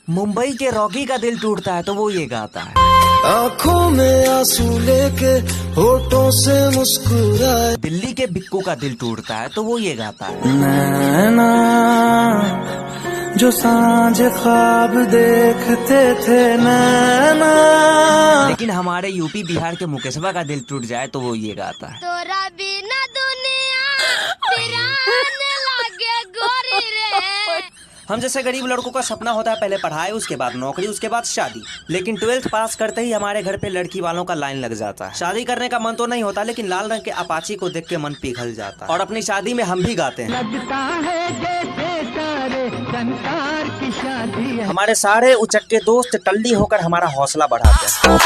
मुंबई के रॉकी का दिल टूटता है तो वो ये गाता है। आंखों में आंसू लेके होठों से मुस्कुराए। दिल्ली के बिक्कू का दिल टूटता है तो वो ये गाता है। नैना जो सांझ ख्वाब देखते थे नैना। लेकिन हमारे यूपी बिहार के मुकेशवा का दिल टूट जाए तो वो ये गाता है। तोरा बिना दुनिया वीरान लागे गोरी रे। हम जैसे गरीब लड़कों का सपना होता है पहले पढ़ाई, उसके बाद नौकरी, उसके बाद शादी। लेकिन 12th पास करते ही हमारे घर पे लड़की वालों का लाइन लग जाता है। शादी करने का मन तो नहीं होता, लेकिन लाल रंग के अपाची को देख के मन पिघल जाता है। और अपनी शादी में हम भी गाते हैं। लगता है जैसे सारे संसार की शादी है। हमारे सारे उचक्के दोस्त टल्ली होकर हमारा हौसला बढ़ाते हैं।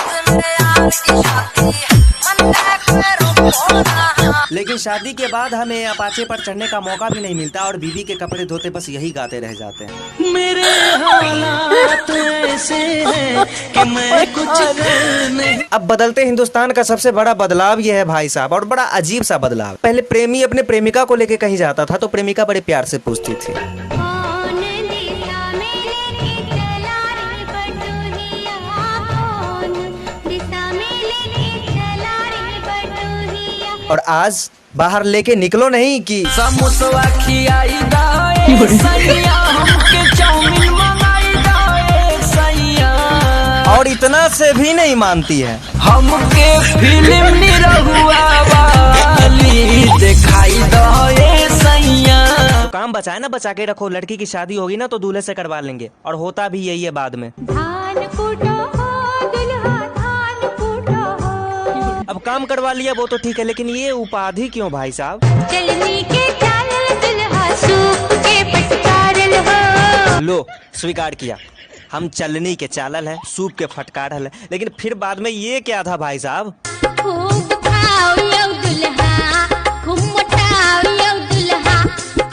लेकिन शादी के बाद हमें अपाचे पर चढ़ने का मौका भी नहीं मिलता और बीवी के कपड़े धोते बस यही गाते रह जाते हैं। मेरे हालात ऐसे हैं कि मैं कुछ कर नहीं। अब बदलते हिंदुस्तान का सबसे बड़ा बदलाव ये है भाई साहब, और बड़ा अजीब सा बदलाव। पहले प्रेमी अपने प्रेमिका को लेके कहीं जाता था तो प्रेमिका बड़े प्यार से पूछती थी, और आज बाहर लेके निकलो नहीं कि समोसा खियाई दाए सैया, हमके चाउमीन मंगाई दाए सैया। और इतना से भी नहीं मानती है। हमके फिल्म निरहुआ वाली दिखाई दाए सैया। तो काम बचाए ना बचा के रखो, लड़की की शादी होगी ना तो दूल्हे से करवा लेंगे, और होता भी यही है बाद में। अब काम करवा लिया वो तो ठीक है, लेकिन ये उपाधि क्यों भाई साहब? चलनी के चालल दुल्हा सूप के फटकारल हो। लो स्वीकार किया, हम चलनी के चालल है, सूप के फटकारल है, लेकिन फिर बाद में ये क्या था भाई साहब? खूब खाओ यो दुल्हा, खूब मोटाओ यो दुल्हा,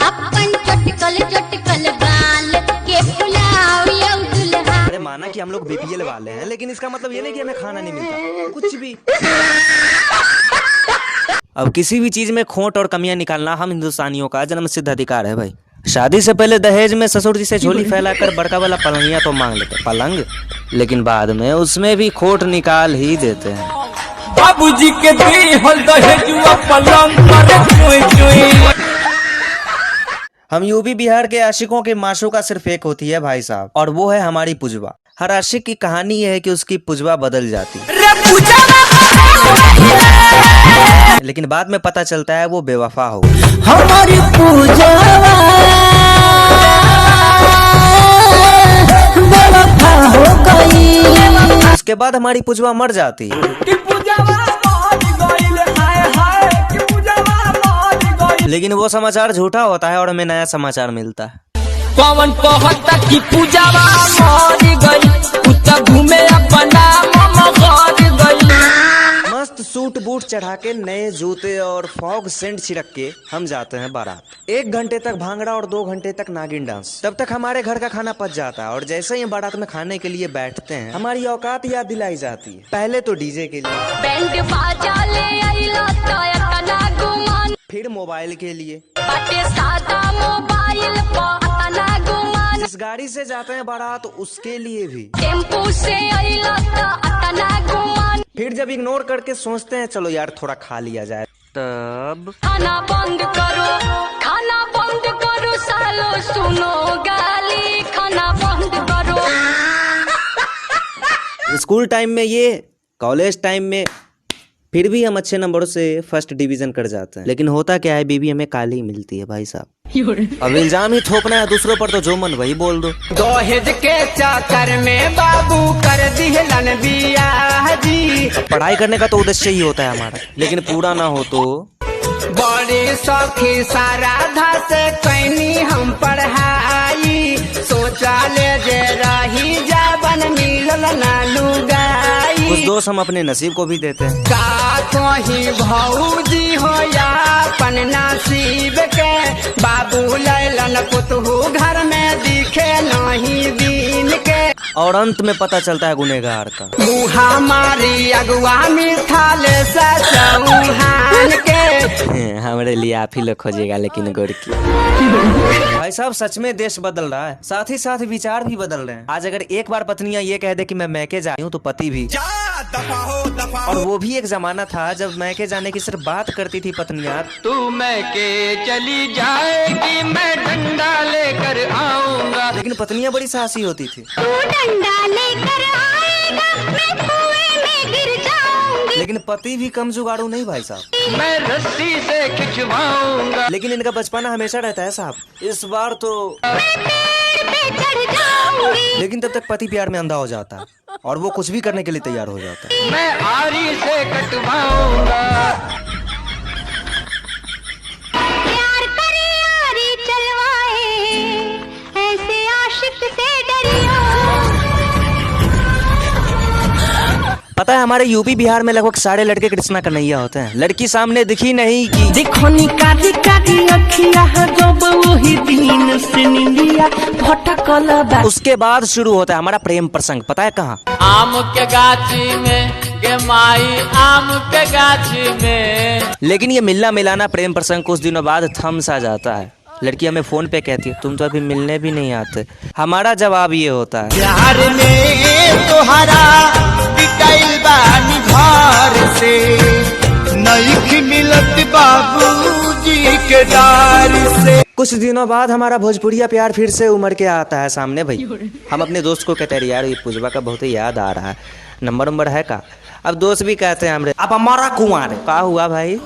अपन चटकल बाल के फुलाओ यो दुल्हा। अरे माना कि हम लोग बीपीएल वाले हैं, लेकिन इसका मतलब ये नहीं कि हमें खाना नहीं मिलता, कुछ भी। अब किसी भी चीज में खोट और कमियां निकालना हम हिंदुस्तानियों का जन्मसिद्ध अधिकार है भाई। शादी से पहले दहेज में ससुर जी से झोली फैलाकर बड़का वाला पलंगिया तो मांग लेते पलंग, लेकिन बाद में उसमें भी खोट निकाल ही देते हैं। बाबूजी के दहेजुआ पलंग पर हम यूपी बिहार के आशिकों के माशूका सिर्फ एक होती है भाई साहब, और वो है हमारी पुजवा। हर आशिक की कहानी ये है कि उसकी पुजवा बदल जाती है, लेकिन बाद में पता चलता है वो बेवफा हो गई। हमारी पुजवा बेवफा हो गई। उसके बाद हमारी पुजवा मर जाती है। लेकिन वो समाचार झूठा होता है और हमें नया समाचार मिलता है। पवन कहता कि पूजावा मर गई, कुत्ता घूमे अपना मम कर गई। मस्त सूट बूट चढ़ा के, नए जूते और फॉग सेंट छिड़क के हम जाते हैं बारात। 1 घंटे तक भांगड़ा और 2 घंटे तक नागिन डांस। तब तक हमारे घर का खाना पच जाता है, और जैसे ही बारात में खाने के लिए बैठते हैं हमारी औकात याद दिलाई जाती है। पहले तो डीजे के लिए, बैंड बाजा ले आइला तना गुमान, फिर मोबाइल के लिए, सादा मोबाइल तना गुमान। जिस गाड़ी से जाते हैं बारात उसके लिए भी, टेम्पू से आइला तना गुमान। फिर जब इग्नोर करके सोचते हैं चलो यार थोड़ा खा लिया जाए, तब खाना बंद करो सालो, सुनो गाली, खाना बंद करो। स्कूल टाइम में ये, कॉलेज टाइम में फिर भी हम अच्छे नंबरों से फर्स्ट डिवीजन कर जाते हैं, लेकिन होता क्या है बीबी हमें काली ही मिलती है भाई साहब। अब इल्जाम ही थोपना है दूसरों पर तो जो मन वही बोल दो। दहेज के चक्कर में बाबू कर दिहलन बियाह जी। पढ़ाई करने का तो उद्देश्य ही होता है हमारा, लेकिन पूरा ना हो तो बड़े सौखी साराधा से कैनी हम पढ़ाई, सोचा ले जे रही जाबन मिलल ना लुगाई। कुछ दोस्त हम अपने नसीब को भी देते हैं। का कहीं भौजी हो या अपन नसीब के, बाबू लैलन पुतहू घर में दिखे नहीं दिन के। और अंत में पता चलता है गुनहगार का। हमारी अगुवानी थाले से चौहान के। हमारे लिए आप ही लोग खोजिएगा लेकिन गोरकी। भाई साहब सच में देश बदल रहा है, साथ ही साथ विचार भी बदल रहे हैं। आज अगर एक बार पत्नियां ये कह दे कि मैं मैके जा रही हूँ तो पति भी। और वो भी एक जमाना था जब मैके जाने की सिर्फ बात करती थी पत्नियां। तू मैके चली जाएगी मैं डंडा लेकर आऊंगा। लेकिन पत्नियां बड़ी साहसी होती थी। तू डंडा लेकर आएगा मैं कुएं में गिर जाऊंगी। लेकिन पति भी कम जुगाड़ू नहीं भाई साहब। मैं रस्सी से खिंचवाऊंगा। लेकिन इनका बचपना हमेशा रहता है साहब। इस बार तो मैं पेड़ पे चढ़ जाऊंगी। लेकिन तब तक पति प्यार में अंधा हो जाता है और वो कुछ भी करने के लिए तैयार हो जाता है। मैं आरी से कटवाऊंगा। प्यार करे आरी चलवाए ऐसे आशिक से डरियो। पता है हमारे यूपी बिहार में लगभग सारे लड़के कृष्णा कन्हैया होते हैं। लड़की सामने दिखी नहीं कि देखो निकाली काली अखिया जब वही दिन से निंदिया भटकल बा। उसके बाद शुरू होता है हमारा प्रेम प्रसंग। पता है कहाँ? आम के गाछी में गे माई आम के गाछी में। लेकिन ये मिलना मिलाना प्रेम प्रसंग कुछ दिनों बाद थम सा जाता है। लड़की हमें फोन पे कहती है तुम तो अभी मिलने भी नहीं आते। हमारा जवाब ये होता है प्यार में तोहरा बिकाइल बानी घर से नहीं मिलत बाबूजी के दार से। कुछ दिनों बाद हमारा भोजपुरिया प्यार फिर से उमड़ के आता है सामने। भाई हम अपने दोस्त को कहते हैं यार ये पुजवा का बहुत ही याद आ रहा है, नंबर है का? अब दोस्त भी कहते हैं हमरे अब हमारा कुआं का हुआ भाई।